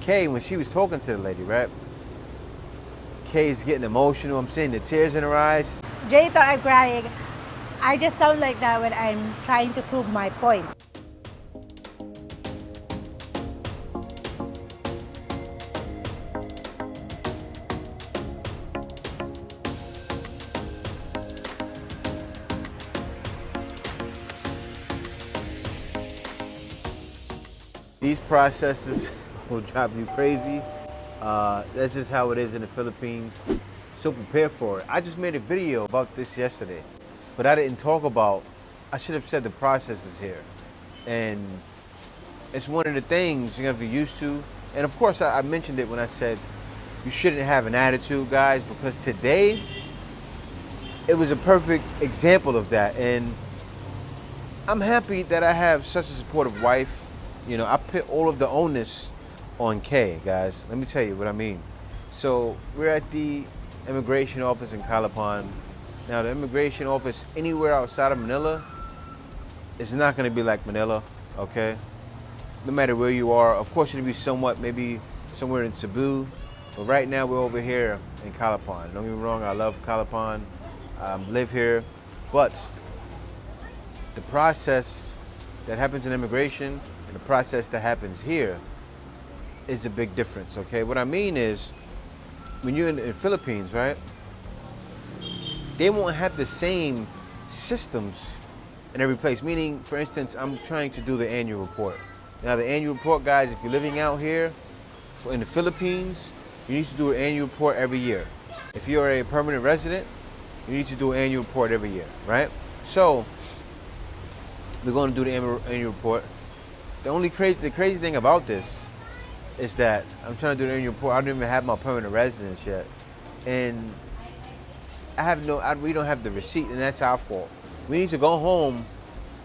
Kay, when she was talking to the lady, right? Kay's getting emotional. I'm seeing the tears in her eyes. Jay thought I'm crying. I just sound like that when I'm trying to prove my point. These processes will drive you crazy. That's just how it is in the Philippines. So prepare for it. I just made a video about this yesterday, but I didn't talk about, I should have said the processes here. And it's one of the things you have to get used to. And of course, I mentioned it when I said you shouldn't have an attitude, guys, because today it was a perfect example of that. And I'm happy that I have such a supportive wife. You know, I put all of the onus on Kay, guys. Let me tell you what I mean. So we're at the immigration office in Calapan. Now, the immigration office anywhere outside of Manila is not going to be like Manila, okay? No matter where you are. Of course, it'll be somewhat, maybe somewhere in Cebu. But right now, we're over here in Calapan. Don't get me wrong, I love Calapan. Live here. But the process that happens in immigration and the process that happens here is a big difference, okay? What I mean is, when you're in the Philippines, right, they won't have the same systems in every place. Meaning, for instance, I'm trying to do the annual report. Now, the annual report, guys, if you're living out here in the Philippines, you need to do an annual report every year. If you're a permanent resident, you need to do an annual report every year, right? So, we're going to do the annual report. The crazy thing about this is that I'm trying to do the annual report. I don't even have my permanent residence yet, and we don't have the receipt, and that's our fault. We need to go home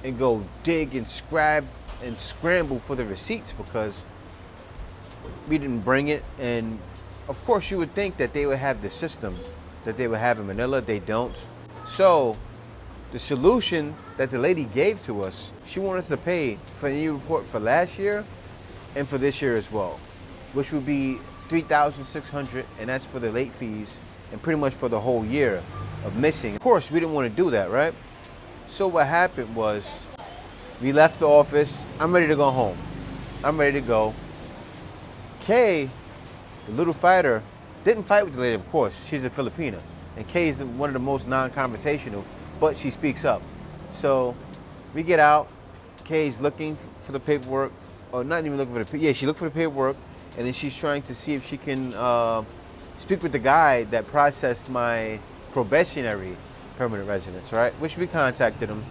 and go dig and scramble for the receipts because we didn't bring it. And of course, you would think that they would have the system that they would have in Manila. They don't. So the solution that the lady gave to us, she wanted us to pay for the annual report for last year and for this year as well, which would be $3,600, and that's for the late fees and pretty much for the whole year of missing. Of course, we didn't want to do that, right? So what happened was we left the office. I'm ready to go home. I'm ready to go. Kay, the little fighter, didn't fight with the lady, of course. She's a Filipino, and Kay is one of the most non-confrontational, but she speaks up. So we get out. Kay's looking for the paperwork. Or not even looking for she looked for the paperwork, and then she's trying to see if she can speak with the guy that processed my probationary permanent residence, right? Which we contacted him.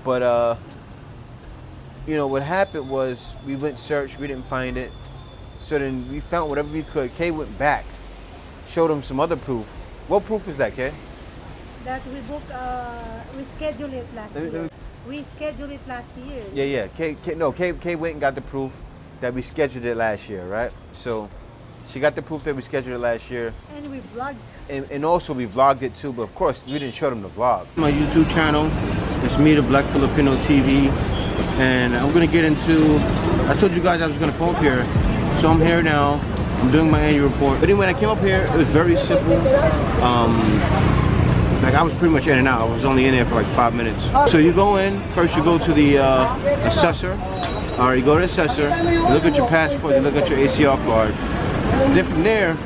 But, you know, what happened was we went search, we didn't find it. So then we found whatever we could. Kay went back, showed him some other proof. What proof is that, Kay? That we booked, we scheduled it last year. We scheduled it last year. Yeah. Kay went and got the proof that we scheduled it last year, right? So she got the proof that we scheduled it last year. And we vlogged. And also we vlogged it too, but of course we didn't show them the vlog. My YouTube channel, it's me, the Black Filipino TV, and I'm gonna get into, I told you guys I was gonna come up here, so I'm here now. I'm doing my annual report. But anyway, when I came up here, it was very simple. Like I was pretty much in and out. I was only in there for like 5 minutes. So you go in, first you go to the assessor. All right, you go to the assessor, you look at your passport, you look at your ACR card. Then from there,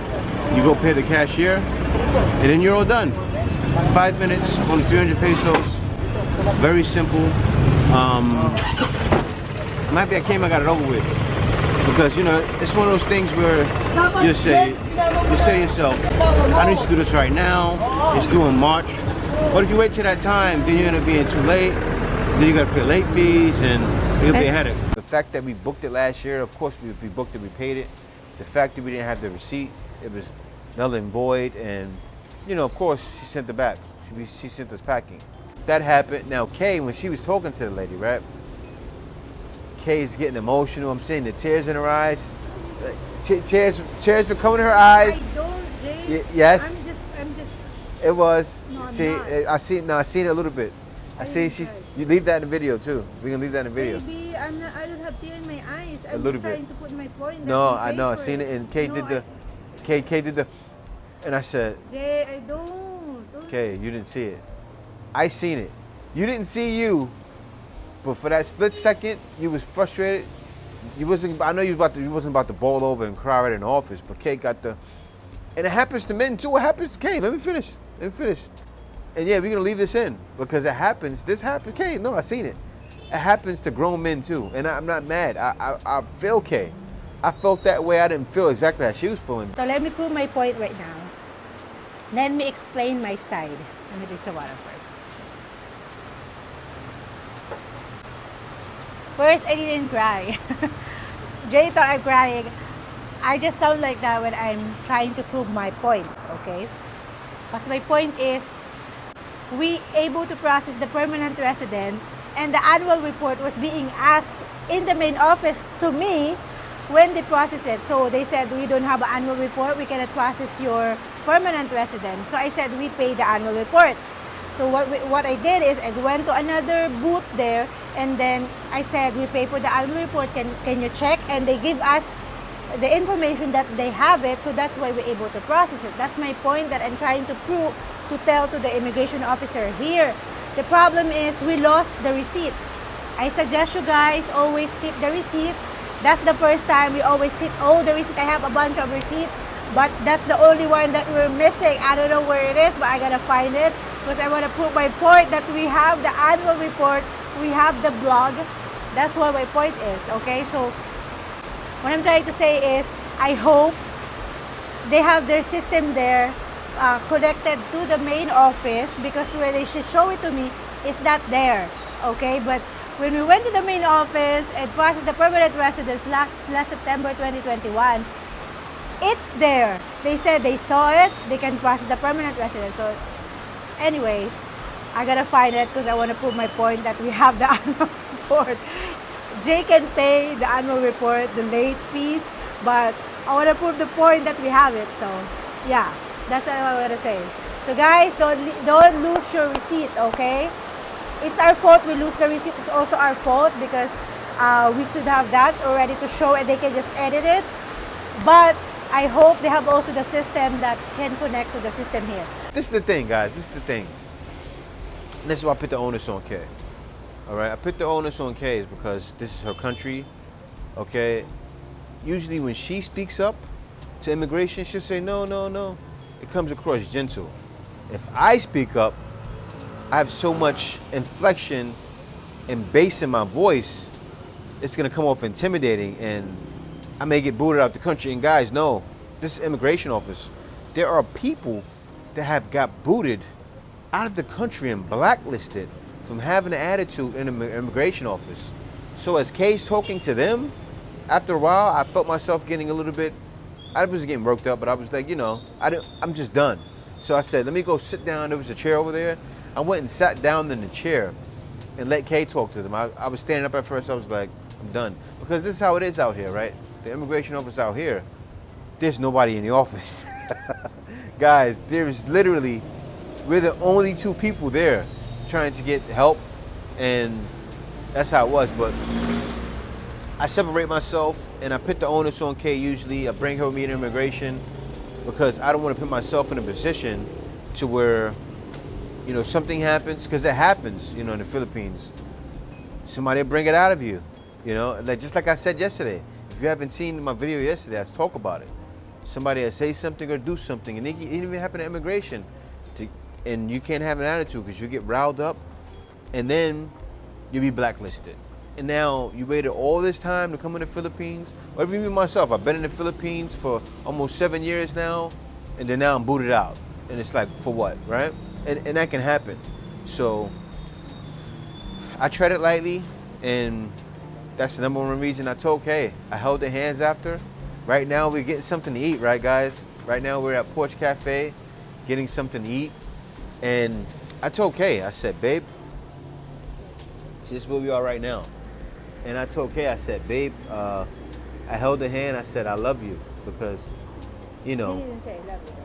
you go pay the cashier, and then you're all done. 5 minutes, only 300 pesos. Very simple. I'm happy I came, I got it over with. Because, you know, it's one of those things where you say to yourself, I need to do this right now, it's due in March. But if you wait till that time, then you're gonna be in too late, then you gotta pay late fees, and it'll be a headache. The fact that we booked it last year, of course we booked it, we paid it. The fact that we didn't have the receipt, it was null and void, and, you know, of course, she sent it back. She sent us packing. That happened. Now, Kay, when she was talking to the lady, right? Kay's getting emotional. I'm seeing the tears in her eyes. Tears were coming to her eyes. I don't, Jay. Yes. I'm just. It was. No, I'm see, not. I seen it a little bit. I see she's. You leave that in the video too. We can leave that in the video. Baby, I don't have tear in my eyes. A I'm little just trying bit. to put my point. No, That I we know. I paid for seen it, and Kay No, did the. Kay did the. And I said, Jay, I don't. Kay, you didn't see it. I seen it. You didn't see you, but for that split second, you was frustrated. You wasn't. I know you wasn't about to bowl over and cry right in the office, but Kay got the. And it happens to men too. It happens. Kay, let me finish. And yeah, we're gonna leave this in because it happens. This happened. Kay, no, I seen it. It happens to grown men too, and I'm not mad. I feel Kay. I felt that way. I didn't feel exactly how she was feeling. So let me prove my point right now. Let me explain my side. Let me drink some water first. First, I didn't cry. Jay thought I'm crying. I just sound like that when I'm trying to prove my point, okay? Because my point is, we able to process the permanent resident, and the annual report was being asked in the main office to me when they process it. So they said, we don't have an annual report, we cannot process your permanent resident. So I said, we pay the annual report. So what I did is I went to another booth there, and then I said, we pay for the annual report, can you check? And they give us the information that they have it, so that's why we're able to process it. That's my point that I'm trying to prove, to tell to the immigration officer here. The problem is we lost the receipt. I suggest you guys always keep the receipt. That's the first time we always keep all the receipt. I have a bunch of receipt, but that's the only one that we're missing. I don't know where it is, but I gotta find it because I want to prove my point that we have the annual report, we have the blog. That's what my point is, okay? So what I'm trying to say is, I hope they have their system there connected to the main office, because when they should show it to me, it's not there, okay? But when we went to the main office and processed the permanent residence last September 2021, it's there. They said they saw it, they can process the permanent residence. So anyway, I gotta find it because I want to prove my point that we have the annual report. Jay can pay the annual report, the late fees, but I want to prove the point that we have it. So yeah, that's what I want to say. So guys, don't lose your receipt, okay? It's our fault we lose the receipt. It's also our fault because we should have that already to show, and they can just edit it. But I hope they have also the system that can connect to the system here. This is the thing, guys. This is the thing. This is why I put the onus on Kay. All right, I put the onus on Kay is because this is her country, okay? Usually when she speaks up to immigration, she'll say, no, no, no. It comes across gentle. If I speak up, I have so much inflection and bass in my voice, it's gonna come off intimidating and I may get booted out the country. And guys, no, this is immigration office. There are people that have got booted out of the country and blacklisted from having an attitude in the immigration office. So as Kay's talking to them, after a while, I felt myself getting a little bit, I was getting worked up, but I was like, you know, I'm just done. So I said, let me go sit down. There was a chair over there. I went and sat down in the chair and let Kay talk to them. I was standing up at first. I was like, I'm done. Because this is how it is out here, right? The immigration office out here, there's nobody in the office. Guys, there's literally, we're the only two people there trying to get help, and that's how it was. But I separate myself and I put the onus on Kay. Usually I bring her with me to immigration because I don't want to put myself in a position to where, you know, something happens, because it happens, you know, in the Philippines. Somebody will bring it out of you, you know, like just like I said yesterday. If you haven't seen my video yesterday, I talk about it. Somebody will say something or do something, and it even happened to immigration. And you can't have an attitude because you get riled up, and then you'll be blacklisted. And now you waited all this time to come in the Philippines. Or even me myself, I've been in the Philippines for almost 7 years now, and then now I'm booted out. And it's like, for what, right? And that can happen. So I tread it lightly, and that's the number one reason I told Kay. I held their hands after. Right now we're getting something to eat, right guys? Right now we're at Porch Cafe getting something to eat. And I told Kay, I said, babe, this is where we are right now. And I told Kay, I said, babe, I held her hand, I said, I love you, because you He know, didn't say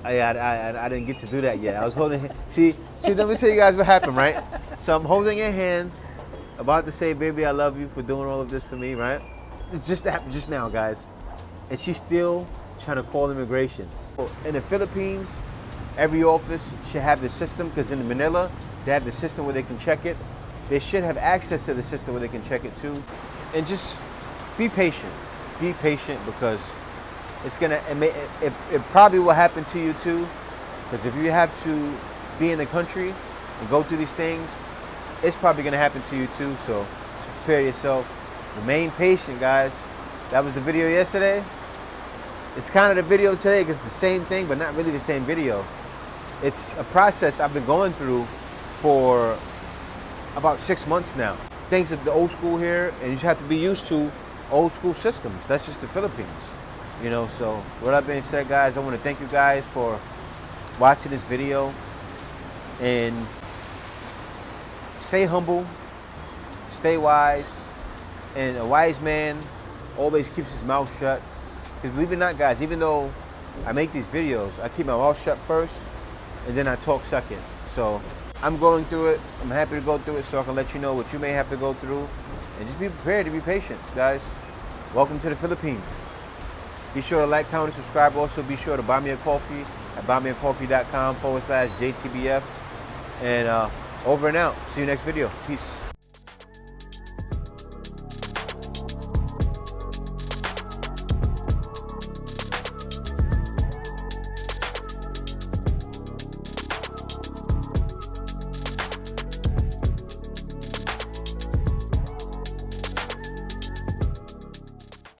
I love you. I didn't get to do that yet. I was holding. See. Let me tell you guys what happened, right? So I'm holding your hands, about to say, "Baby, I love you for doing all of this for me," right? It's just happened just now, guys, and she's still trying to call immigration. In the Philippines, every office should have the system because in Manila they have the system where they can check it. They should have access to the system where they can check it too, and just be patient. Be patient because it probably will happen to you too. Because if you have to be in the country and go through these things, it's probably gonna happen to you too. So prepare yourself. Remain patient, guys. That was the video yesterday. It's kind of the video today because it's the same thing, but not really the same video. It's a process I've been going through for about 6 months now. Things are the old school here, and you have to be used to old school systems. That's just the Philippines, you know. So with that being said, guys, I want to thank you guys for watching this video, and stay humble, stay wise, and a wise man always keeps his mouth shut. Because believe it or not, guys, even though I make these videos, I keep my mouth shut first, and then I talk second. So I'm going through it. I'm happy to go through it so I can let you know what you may have to go through. And just be prepared to be patient, guys. Welcome to the Philippines. Be sure to like, comment, and subscribe. Also, be sure to buy me a coffee at buymeacoffee.com/JTBF. And over and out. See you next video. Peace.